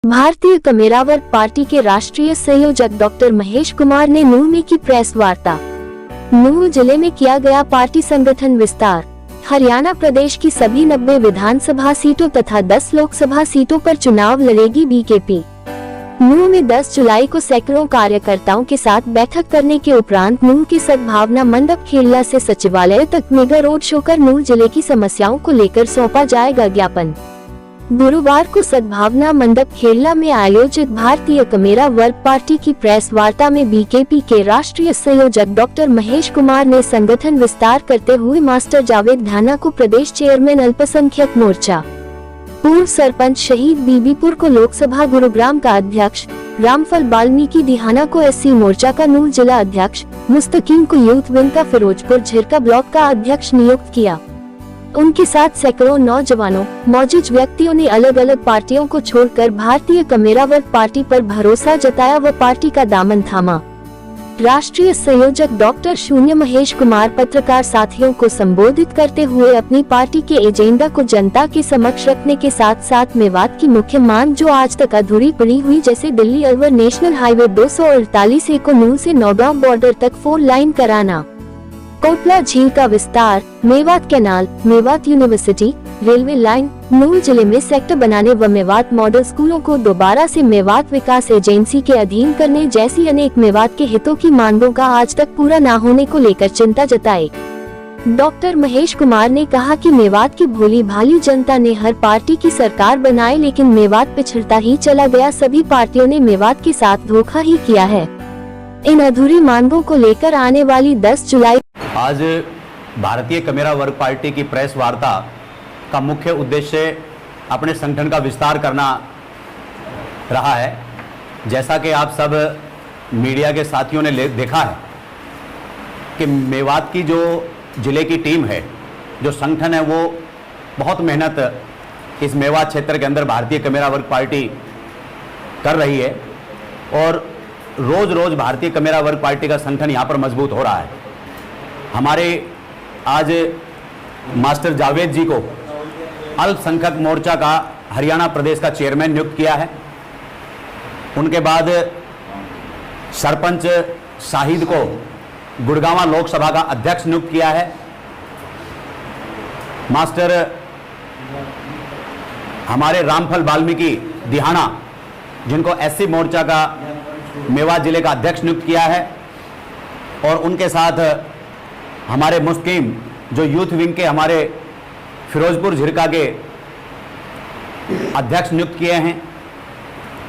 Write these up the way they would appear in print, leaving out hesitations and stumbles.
भारतीय कमेरा वर्ग पार्टी के राष्ट्रीय संयोजक डॉक्टर महेश कुमार ने नूंह में की प्रेस वार्ता। नूंह जिले में किया गया पार्टी संगठन विस्तार। हरियाणा प्रदेश की सभी 90 विधानसभा सीटों तथा 10 लोकसभा सीटों पर चुनाव लड़ेगी बीकेपी। नूंह में 10 जुलाई को सैकड़ों कार्यकर्ताओं के साथ बैठक करने के उपरांत नूंह के सद्भावना मंडप खेड़ला से सचिवालय तक मेगा रोड शो कर नूंह जिले की समस्याओं को लेकर सौंपा जाएगा ज्ञापन। गुरुवार को सद्भावना मंडप खेड़ला में आयोजित भारतीय कमेरा वर्ग पार्टी की प्रेस वार्ता में बीकेपी के राष्ट्रीय संयोजक डॉक्टर महेश कुमार ने संगठन विस्तार करते हुए मास्टर जावेद ढाना को प्रदेश चेयरमैन अल्पसंख्यक मोर्चा, पूर्व सरपंच शहीद बीबीपुर को लोकसभा गुरुग्राम का अध्यक्ष, रामफल बाल्मीकि दिहाना को एससी मोर्चा का नूंह जिला अध्यक्ष, मुस्तकीम को यूथ विंग का फिरोजपुर झिरका ब्लॉक का अध्यक्ष नियुक्त किया। उनके साथ सैकड़ों नौजवानों मौजूद व्यक्तियों ने अलग अलग पार्टियों को छोड़कर भारतीय कमेरा वर्ग पार्टी पर भरोसा जताया व पार्टी का दामन थामा। राष्ट्रीय संयोजक डॉक्टर शून्य महेश कुमार पत्रकार साथियों को संबोधित करते हुए अपनी पार्टी के एजेंडा को जनता के समक्ष रखने के साथ साथ मेवात की मुख्य मांग जो आज तक अधूरी पड़ी हुई जैसे दिल्ली अलवर नेशनल हाईवे 248 को नूंह से नौगांव बॉर्डर तक 4 लाइन कराना, कोटला झील का विस्तार, Mewat canal, Mewat university, railway line, Nuh जिले में सेक्टर बनाने व मेवात मॉडल स्कूलों को दोबारा से मेवात विकास एजेंसी के अधीन करने जैसी अनेक मेवात के हितों की मांगों का आज तक पूरा न होने को लेकर चिंता जताई। डॉक्टर महेश कुमार ने कहा कि मेवात की भोली भाली जनता ने हर पार्टी की सरकार बनाई लेकिन मेवात पिछड़ता ही चला गया। सभी पार्टियों ने मेवात के साथ धोखा ही किया है। इन अधूरी मांगों को लेकर आने वाली 10 जुलाई आज भारतीय कमेरा वर्ग पार्टी की प्रेस वार्ता का मुख्य उद्देश्य अपने संगठन का विस्तार करना रहा है। जैसा कि आप सब मीडिया के साथियों ने देखा है कि मेवात की जो जिले की टीम है, जो संगठन है, वो बहुत मेहनत इस मेवात क्षेत्र के अंदर भारतीय कमेरा वर्ग पार्टी कर रही है और रोज रोज भारतीय कमेरा वर्ग पार्टी का संगठन यहाँ पर मजबूत हो रहा है। हमारे आज मास्टर जावेद जी को अल्पसंख्यक मोर्चा का हरियाणा प्रदेश का चेयरमैन नियुक्त किया है। उनके बाद सरपंच शाहिद को गुड़गांव लोकसभा का अध्यक्ष नियुक्त किया है। मास्टर हमारे रामफल बाल्मीकि दिहाना जिनको एससी मोर्चा का मेवात जिले का अध्यक्ष नियुक्त किया है और उनके साथ हमारे मुस्लिम जो यूथ विंग के हमारे फिरोजपुर झिरका के अध्यक्ष नियुक्त किए हैं।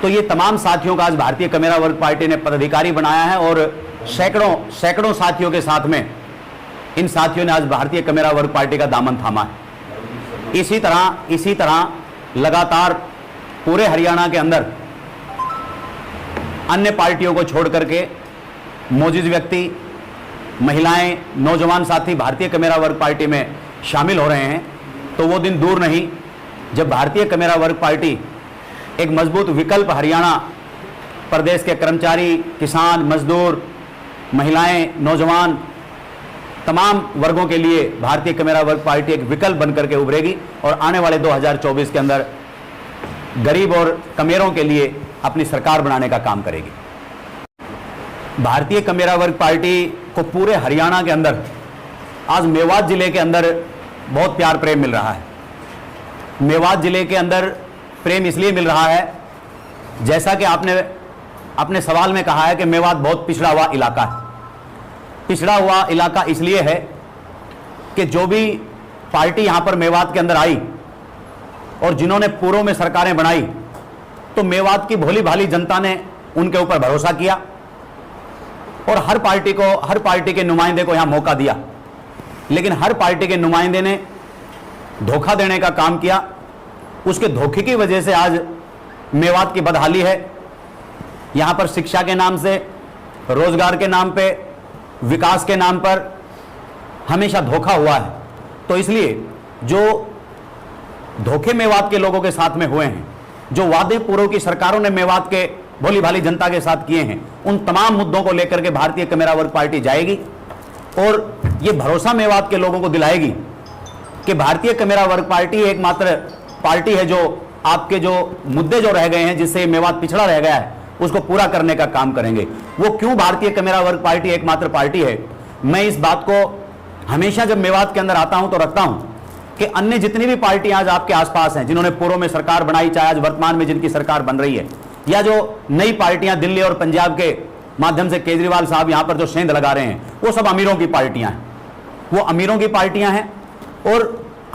तो ये तमाम साथियों का आज भारतीय कमेरा वर्ग पार्टी ने पदाधिकारी बनाया है और सैकड़ों साथियों के साथ में इन साथियों ने आज भारतीय कमेरा वर्ग पार्टी का दामन थामा है। इसी तरह लगातार पूरे हरियाणा के अंदर अन्य पार्टियों को छोड़ करके मौजूद व्यक्ति, महिलाएं, नौजवान साथी भारतीय कमेरा वर्ग पार्टी में शामिल हो रहे हैं। तो वो दिन दूर नहीं जब भारतीय कमेरा वर्ग पार्टी एक मजबूत विकल्प हरियाणा प्रदेश के कर्मचारी, किसान, मजदूर, महिलाएं, नौजवान तमाम वर्गों के लिए भारतीय कमेरा वर्ग पार्टी एक विकल्प बनकर के उभरेगी और आने वाले 2024 के अंदर गरीब और कमेरों के लिए अपनी सरकार बनाने का काम करेगी। भारतीय कमेरा वर्ग पार्टी को पूरे हरियाणा के अंदर आज मेवात जिले के अंदर बहुत प्यार प्रेम मिल रहा है। मेवात जिले के अंदर प्रेम इसलिए मिल रहा है, जैसा कि आपने अपने सवाल में कहा है कि मेवात बहुत पिछड़ा हुआ इलाका है। पिछड़ा हुआ इलाका इसलिए है कि जो भी पार्टी यहाँ पर मेवात के अंदर आई और जिन्होंने पूर्व में सरकारें बनाई तो मेवात की भोली भाली जनता ने उनके ऊपर भरोसा किया और हर पार्टी के नुमाइंदे को यहां मौका दिया, लेकिन हर पार्टी के नुमाइंदे ने धोखा देने का काम किया। उसके धोखे की वजह से आज मेवात की बदहाली है। यहां पर शिक्षा के नाम से, रोजगार के नाम पे, विकास के नाम पर हमेशा धोखा हुआ है। तो इसलिए जो धोखे मेवात के लोगों के साथ में हुए हैं, जो वादे पूर्व की सरकारों ने मेवात के भोली भाली जनता के साथ किए हैं, उन तमाम मुद्दों को लेकर के भारतीय कमेरा वर्ग पार्टी जाएगी और ये भरोसा मेवात के लोगों को दिलाएगी कि भारतीय कमेरा वर्ग पार्टी एकमात्र पार्टी है जो आपके जो मुद्दे जो रह गए हैं, जिससे मेवात पिछड़ा रह गया है, उसको पूरा करने का काम करेंगे। वो क्यों भारतीय कमेरा वर्ग पार्टी एकमात्र पार्टी है, मैं इस बात को हमेशा जब मेवात के अंदर आता हूं तो रखता हूं कि अन्य जितनी भी पार्टियां आज आपके आसपास हैं, जिन्होंने पूर्व में सरकार बनाई, चाहे आज वर्तमान में जिनकी सरकार बन रही है, या जो नई पार्टियां दिल्ली और पंजाब के माध्यम से केजरीवाल साहब यहां पर जो सेंध लगा रहे हैं, वो सब अमीरों की पार्टियां हैं। वो अमीरों की पार्टियां हैं और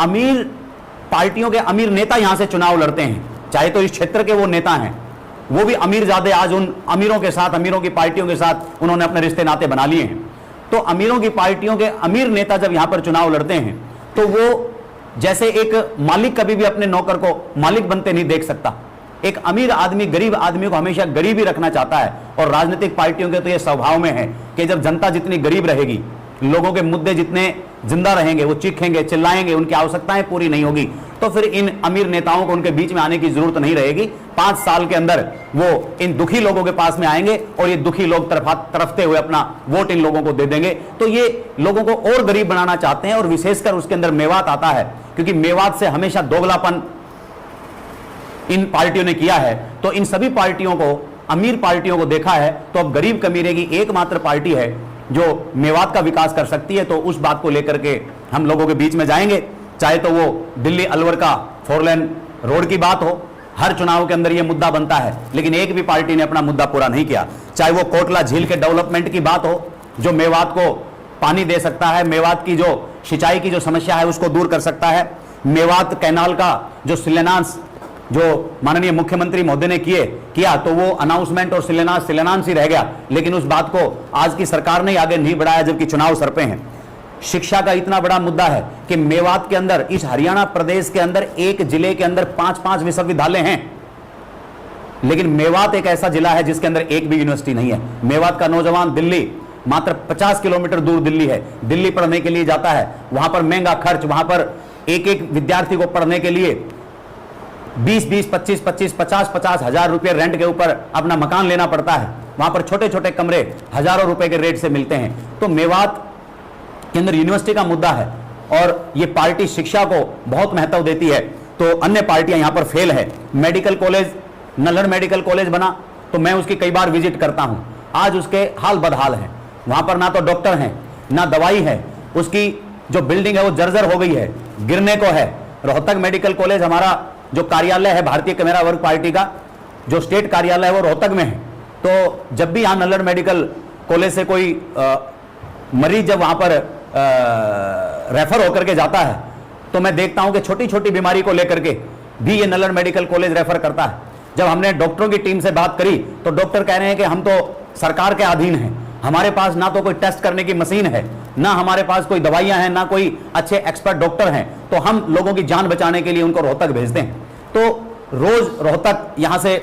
अमीर पार्टियों के अमीर नेता यहां से चुनाव लड़ते हैं, चाहे तो इस क्षेत्र के वो नेता हैं, वो भी अमीर ज्यादा आज उन अमीरों के साथ, अमीरों की पार्टियों के साथ उन्होंने अपने रिश्ते नाते बना लिए हैं। तो अमीरों की पार्टियों के अमीर नेता जब यहां पर चुनाव लड़ते हैं तो वो जैसे एक मालिक कभी भी अपने नौकर को मालिक बनते नहीं देख सकता, एक अमीर आदमी गरीब आदमी को हमेशा गरीब ही रखना चाहता है। और राजनीतिक पार्टियों के तो ये स्वभाव में है कि जब जनता जितनी गरीब रहेगी, लोगों के मुद्दे जितने जिंदा रहेंगे, वो चीखेंगे, चिल्लाएंगे, उनकी आवश्यकताएं पूरी नहीं होगी, तो फिर इन अमीर नेताओं को उनके बीच में आने की जरूरत नहीं रहेगी। 5 साल के अंदर वो इन दुखी लोगों के पास में आएंगे और ये दुखी लोग तरफते हुए अपना वोट इन लोगों को दे देंगे। तो ये लोगों को और गरीब बनाना चाहते हैं, और विशेषकर उसके अंदर मेवात आता है, क्योंकि मेवात से हमेशा दोगलापन इन पार्टियों ने किया है। तो इन सभी पार्टियों को, अमीर पार्टियों को देखा है, तो अब गरीब कमीरे की एकमात्र पार्टी है जो मेवात का विकास कर सकती है। तो उस बात को लेकर के हम लोगों के बीच में जाएंगे, चाहे तो वो दिल्ली अलवर का 4 लेन रोड की बात हो, हर चुनाव के अंदर ये मुद्दा बनता है, लेकिन एक भी पार्टी ने अपना मुद्दा पूरा नहीं किया। चाहे वो कोटला झील के डेवलपमेंट की बात हो, जो मेवात को पानी दे सकता है, मेवात की जो सिंचाई की जो समस्या है उसको दूर कर सकता है, मेवात कैनाल का जो शिलान्यास जो माननीय मुख्यमंत्री महोदय ने किया, तो वो अनाउंसमेंट और शिलान्यास ही रह गया, लेकिन उस बात को आज की सरकार ने आगे नहीं बढ़ाया, जबकि चुनाव सर पे हैं। शिक्षा का इतना बड़ा मुद्दा है कि मेवात के अंदर, इस हरियाणा प्रदेश के अंदर, एक जिले के अंदर 5-5 विश्वविद्यालय हैं, लेकिन मेवात एक ऐसा जिला है जिसके अंदर एक भी यूनिवर्सिटी नहीं है। मेवात का नौजवान दिल्ली, मात्र 50 किलोमीटर दूर दिल्ली है, दिल्ली पढ़ने के लिए जाता है, वहां पर महंगा खर्च, वहां पर एक विद्यार्थी को पढ़ने के लिए 20-20, 25-25, 50-50 हजार रुपए रेंट के ऊपर अपना मकान लेना पड़ता है। वहां पर छोटे छोटे कमरे हजारों रुपए के रेट से मिलते हैं। तो मेवात के अंदर यूनिवर्सिटी का मुद्दा है, और ये पार्टी शिक्षा को बहुत महत्व देती है, तो अन्य पार्टियां यहां पर फेल है। Medical college, Nalhar medical college बना, तो मैं उसकी कई बार विजिट करता हूं, आज उसके हाल बदहाल हैं। वहां पर ना तो डॉक्टर हैं, ना दवाई है, उसकी जो बिल्डिंग है वो जर्जर हो गई है, गिरने को है। रोहतक मेडिकल कॉलेज, हमारा जो कार्यालय है भारतीय कमेरा वर्ग पार्टी का, जो स्टेट कार्यालय है वो रोहतक में है। तो जब भी यहां नल्हड़ मेडिकल कॉलेज से कोई मरीज जब वहां पर रेफर होकर के जाता है, तो मैं देखता हूं कि छोटी छोटी बीमारी को लेकर के भी ये नल्हड़ मेडिकल कॉलेज रेफर करता है। जब हमने डॉक्टरों की टीम से बात करी, तो डॉक्टर कह रहे हैं कि हम तो सरकार के अधीन हैं, हमारे पास ना तो कोई टेस्ट करने की मशीन है, ना हमारे पास कोई दवाइयां हैं, ना कोई अच्छे एक्सपर्ट डॉक्टर हैं, तो हम लोगों की जान बचाने के लिए उनको रोहतक भेजते हैं। तो रोज रोहतक यहां से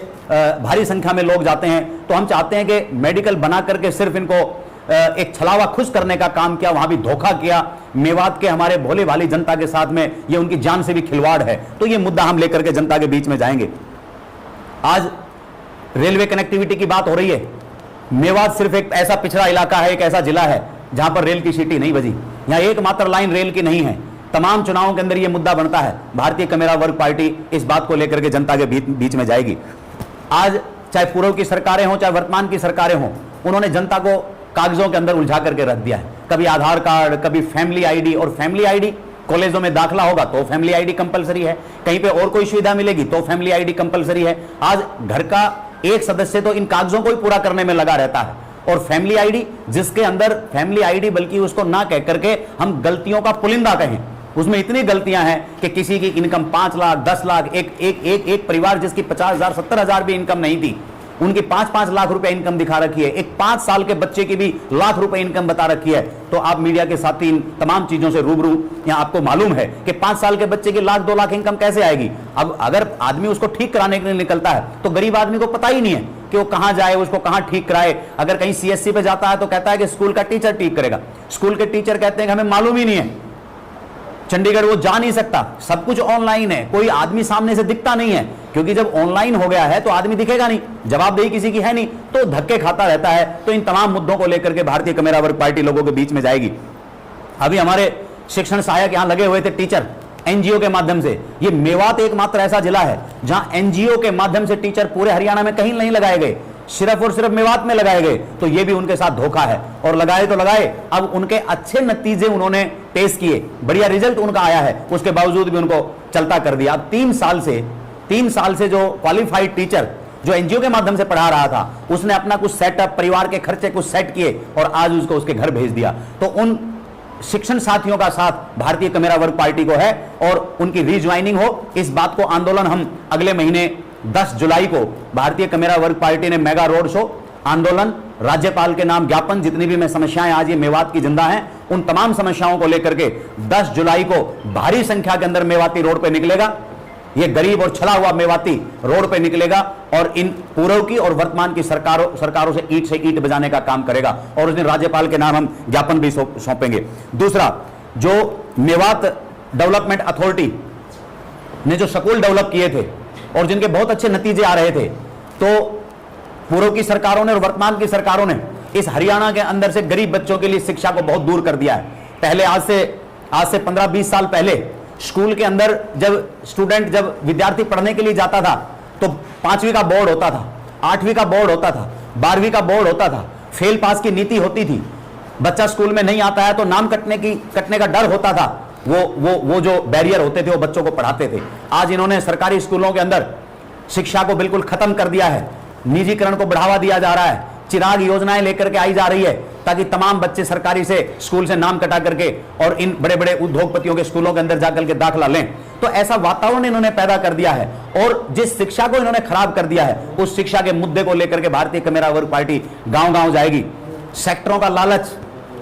भारी संख्या में लोग जाते हैं। तो हम चाहते हैं कि मेडिकल बना करके सिर्फ इनको एक छलावा खुश करने का काम किया, वहां भी धोखा किया। मेवात के हमारे भोले भाली जनता के साथ में ये उनकी जान से भी खिलवाड़ है। तो ये मुद्दा हम लेकर के जनता के बीच में जाएंगे। आज रेलवे कनेक्टिविटी की बात हो रही है। मेवात सिर्फ एक ऐसा पिछड़ा इलाका है, एक ऐसा जिला है जहां पर रेल की सीटी नहीं बजी, यहां एकमात्र लाइन रेल की नहीं है। तमाम चुनावों के अंदर यह मुद्दा बनता है। भारतीय कमेरा वर्ग पार्टी इस बात को लेकर के जनता के बीच में जाएगी। आज चाहे पूर्व की सरकारें हों, चाहे वर्तमान की सरकारें हों, उन्होंने जनता को कागजों के अंदर उलझा करके रख दिया है। कभी आधार कार्ड, कभी फैमिली आईडी, और फैमिली आईडी कॉलेजों में दाखिला होगा तो फैमिली आईडी कंपलसरी है, कहीं पे और कोई सुविधा मिलेगी तो फैमिली आईडी कंपलसरी है। आज घर का एक सदस्य तो इन कागजों को ही पूरा करने में लगा रहता है, और फैमिली आईडी, जिसके अंदर फैमिली आईडी बल्कि उसको ना कह करके हम गलतियों का पुलिंदा कहें, उसमें इतनी गलतियां हैं कि किसी की इनकम 5 लाख 10 लाख, एक परिवार जिसकी 50,000 70,000 भी इनकम नहीं थी, उनकी 5-5 लाख रुपए इनकम दिखा रखी है। एक 5 साल के बच्चे की भी लाख रुपए इनकम बता रखी है। तो आप मीडिया के साथ इन तमाम चीजों से रूबरू, यहां आपको मालूम है कि 5 साल के बच्चे की लाख 2 लाख इनकम कैसे आएगी। अब अगर आदमी उसको ठीक कराने के लिए निकलता है तो गरीब आदमी को पता ही नहीं है कि वो कहां जाए, उसको कहां ठीक कराए। अगर कहीं सीएससी पे जाता है तो कहता है कि स्कूल का टीचर ठीक करेगा। स्कूल के टीचर कहते हैं कि हमें मालूम ही नहीं है, चंडीगढ़ वो जा नहीं सकता, सब कुछ ऑनलाइन है, कोई आदमी सामने से दिखता नहीं है, क्योंकि जब ऑनलाइन हो गया है तो आदमी दिखेगा नहीं, जवाबदेही किसी की है नहीं, तो धक्के खाता रहता है। तो इन तमाम मुद्दों को लेकर के भारतीय कमेरा वर्ग पार्टी लोगों के बीच में जाएगी। अभी हमारे शिक्षण सहायक यहां लगे हुए थे, टीचर, एनजीओ के माध्यम से। ये मेवात एकमात्र ऐसा जिला है जहां एनजीओ के माध्यम से टीचर पूरे हरियाणा में कहीं नहीं लगाए गए, सिर्फ और सिर्फ मेवात में लगाए गए। तो ये भी उनके साथ धोखा है। और लगाए तो लगाए, अब उनके अच्छे नतीजे उन्होंने पेश किए, बढ़िया रिजल्ट उनका आया है, उसके बावजूद भी उनको चलता कर दिया। अब 3 साल से जो क्वालिफाइड टीचर जो एनजीओ के माध्यम से पढ़ा रहा था, उसने अपना कुछ सेटअप, परिवार के खर्चे कुछ सेट किए और आज उसको उसके घर भेज दिया। तो उन शिक्षण साथियों का साथ भारतीय कमेरा वर्ग पार्टी को है और उनकी रीज्वाइनिंग हो, इस बात को आंदोलन हम अगले महीने 10 जुलाई को भारतीय कमेरा वर्ग पार्टी ने मेगा रोड शो, आंदोलन, राज्यपाल के नाम ज्ञापन, जितनी भी मैं समस्याएं आज ये मेवात की जिंदा हैं, उन तमाम समस्याओं को लेकर के 10 जुलाई को भारी संख्या के अंदर मेवाती रोड पे निकलेगा। ये गरीब और छला हुआ मेवाती रोड पे निकलेगा और इन पूर्व की और वर्तमान की सरकारों से ईंट बजाने का काम करेगा और उस दिन राज्यपाल के नाम हम ज्ञापन भी सौंपेंगे। दूसरा, जो मेवात डेवलपमेंट अथॉरिटी ने जो स्कूल डेवलप किए थे और जिनके बहुत अच्छे नतीजे आ रहे थे, तो पूर्व की सरकारों ने और वर्तमान की सरकारों ने इस हरियाणा के अंदर से गरीब बच्चों के लिए शिक्षा को बहुत दूर कर दिया है। पहले आज से 15-20 साल पहले स्कूल के अंदर जब विद्यार्थी पढ़ने के लिए जाता था तो 5वीं का बोर्ड होता था, 8वीं का बोर्ड होता था, 12वीं का बोर्ड होता था, फेल पास की नीति होती थी। बच्चा स्कूल में नहीं आता है तो नाम कटने का डर होता था। वो जो बैरियर होते थे वो बच्चों को पढ़ाते थे। आज इन्होंने सरकारी स्कूलों के अंदर शिक्षा को बिल्कुल खत्म कर दिया है, निजीकरण को बढ़ावा दिया जा रहा है, चिराग योजनाएं लेकर के आई जा रही है ताकि तमाम बच्चे सरकारी से स्कूल से नाम कटा करके और इन बड़े बड़े उद्योगपतियों के स्कूलों के अंदर जाकर के दाखिला लें। तो ऐसा वातावरण इन्होंने पैदा कर दिया है और जिस शिक्षा को इन्होंने खराब कर दिया है, उस शिक्षा के मुद्दे को लेकर के भारतीय कमेरा वर्ग पार्टी गांव-गांव जाएगी। सेक्टरों का लालच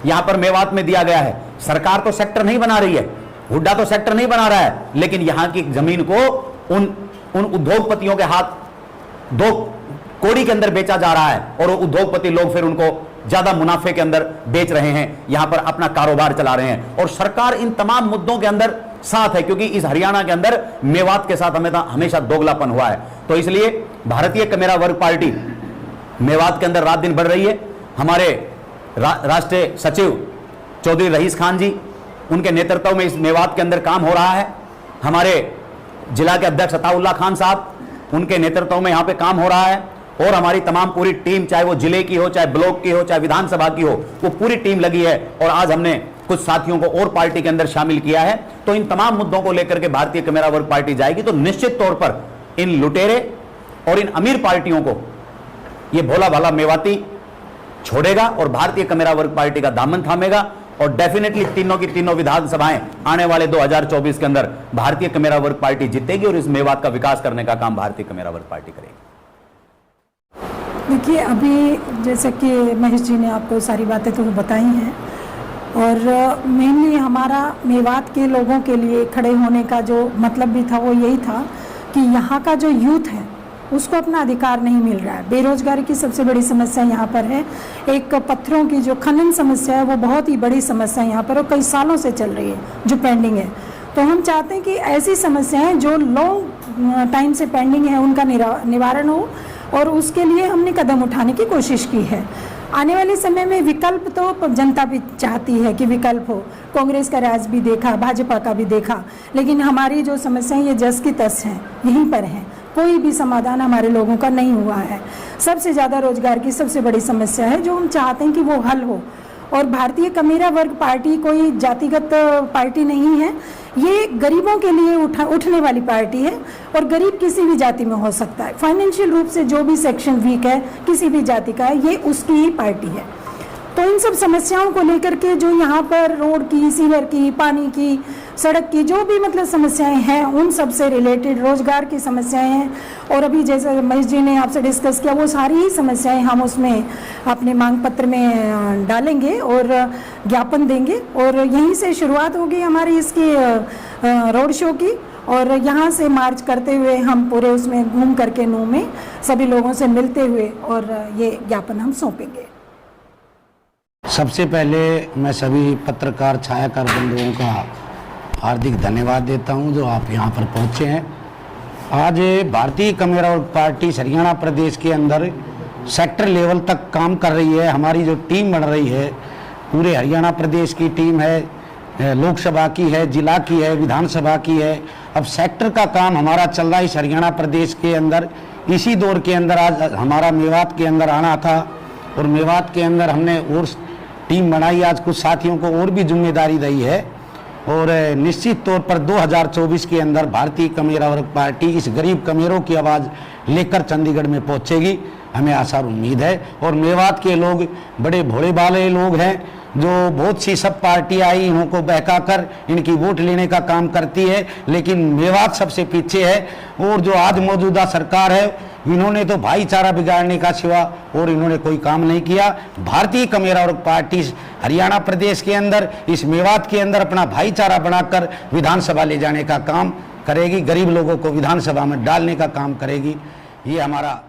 यहां पर मेवात में दिया गया है। सरकार तो सेक्टर नहीं बना रही है, हुड्डा तो सेक्टर नहीं बना रहा है, लेकिन यहां की जमीन को उन उद्योगपतियों के हाथ 2 कोड़ी के अंदर बेचा जा रहा है और वो उद्योगपति लोग फिर उनको ज्यादा मुनाफे के अंदर बेच रहे हैं, यहां पर अपना कारोबार चला रहे हैं। और सरकार इन तमाम मुद्दों के अंदर साथ है, क्योंकि इस हरियाणा के अंदर मेवात के साथ हमेशा दोगलापन हुआ है। तो इसलिए भारतीय कमेरा वर्ग पार्टी मेवात के अंदर रात दिन बढ़ रही है। हमारे राष्ट्रीय सचिव चौधरी रईस खान जी, उनके नेतृत्व में इस मेवात के अंदर काम हो रहा है। हमारे जिला के अध्यक्ष अताउल्लाह खान साहब, उनके नेतृत्व में यहां पे काम हो रहा है और हमारी तमाम पूरी टीम, चाहे वो जिले की हो, चाहे ब्लॉक की हो, चाहे विधानसभा की हो, वो पूरी टीम लगी है। और आज हमने कुछ साथियों को और पार्टी के अंदर शामिल किया है। तो इन तमाम मुद्दों को लेकर के भारतीय कमेरा वर्ग पार्टी जाएगी। तो निश्चित तौर पर इन लुटेरे और इन अमीर पार्टियों को ये भोला भाला मेवाती छोड़ेगा और भारतीय कमेरा वर्ग पार्टी का दामन थामेगा और डेफिनेटली तीनों की तीनों विधानसभाएं आने वाले 2024 के अंदर भारतीय कमेरा वर्ग पार्टी जीतेगी और इस मेवात का विकास करने का काम भारतीय कमेरा वर्ग पार्टी करेगी। देखिए, अभी जैसे कि महेश जी ने आपको सारी बातें तो बताई हैं और मेनली हमारा मेवात के लोगों के लिए खड़े होने का जो मतलब भी था वो यही था कि यहाँ का जो यूथ है उसको अपना अधिकार नहीं मिल रहा है। बेरोजगारी की सबसे बड़ी समस्या यहाँ पर है। एक पत्थरों की जो खनन समस्या है वो बहुत ही बड़ी समस्या यहाँ पर और कई सालों से चल रही है, जो पेंडिंग है। तो हम चाहते हैं कि ऐसी समस्याएं जो लॉन्ग टाइम से पेंडिंग है उनका निवारण हो और उसके लिए हमने कदम उठाने की कोशिश की है। आने वाले समय में विकल्प तो जनता भी चाहती है कि विकल्प हो। कांग्रेस का राज भी देखा, भाजपा का भी देखा, लेकिन हमारी जो समस्याएं ये जस की तस हैं, यहीं पर हैं। कोई भी समाधान हमारे लोगों का नहीं हुआ है। सबसे ज़्यादा रोजगार की सबसे बड़ी समस्या है जो हम चाहते हैं कि वो हल हो। और भारतीय कमेरा वर्ग पार्टी कोई जातिगत पार्टी नहीं है, ये गरीबों के लिए उठने वाली पार्टी है और गरीब किसी भी जाति में हो सकता है। फाइनेंशियल रूप से जो भी सेक्शन वीक है किसी भी जाति का है, ये उसकी ही पार्टी है। तो इन सब समस्याओं को लेकर के जो यहाँ पर रोड की, सीवर की, पानी की, सड़क की जो भी मतलब समस्याएं हैं, उन सब से रिलेटेड रोजगार की समस्याएं हैं। और अभी जैसे महेश जी ने आपसे डिस्कस किया, वो सारी ही समस्याएं हम उसमें अपने मांग पत्र में डालेंगे और ज्ञापन देंगे। और यहीं से शुरुआत होगी हमारी इसकी रोड शो की और यहाँ से मार्च करते हुए हम पूरे उसमें घूम करके नू में सभी लोगों से मिलते हुए और ये ज्ञापन हम सौंपेंगे। सबसे पहले मैं सभी पत्रकार छायाकार बंधुओं का हार्दिक धन्यवाद देता हूं जो आप यहां पर पहुंचे हैं। आज भारतीय कमेरा वर्ग पार्टी हरियाणा प्रदेश के अंदर सेक्टर लेवल तक काम कर रही है। हमारी जो टीम बन रही है पूरे हरियाणा प्रदेश की टीम है, लोकसभा की है, जिला की है, विधानसभा की है। अब सेक्टर का काम हमारा चल रहा है इस हरियाणा प्रदेश के अंदर। इसी दौर के अंदर आज हमारा मेवात के अंदर आना था और मेवात के अंदर हमने और टीम बनाई। आज कुछ साथियों को और भी जिम्मेदारी रही है और निश्चित तौर पर 2024 के अंदर भारतीय कमेरा वर्ग पार्टी इस गरीब कमेरों की आवाज़ लेकर चंडीगढ़ में पहुंचेगी, हमें आशा और उम्मीद है। और मेवात के लोग बड़े भोले भाले लोग हैं, जो बहुत सी सब पार्टी आई इनको बहकाकर इनकी वोट लेने का काम करती है, लेकिन मेवात सबसे पीछे है। और जो आज मौजूदा सरकार है इन्होंने तो भाईचारा बिगाड़ने का सिवा और इन्होंने कोई काम नहीं किया। भारतीय कमेरा वर्ग पार्टी हरियाणा प्रदेश के अंदर इस मेवात के अंदर अपना भाईचारा बनाकर विधानसभा ले जाने का काम करेगी, गरीब लोगों को विधानसभा में डालने का काम करेगी। ये हमारा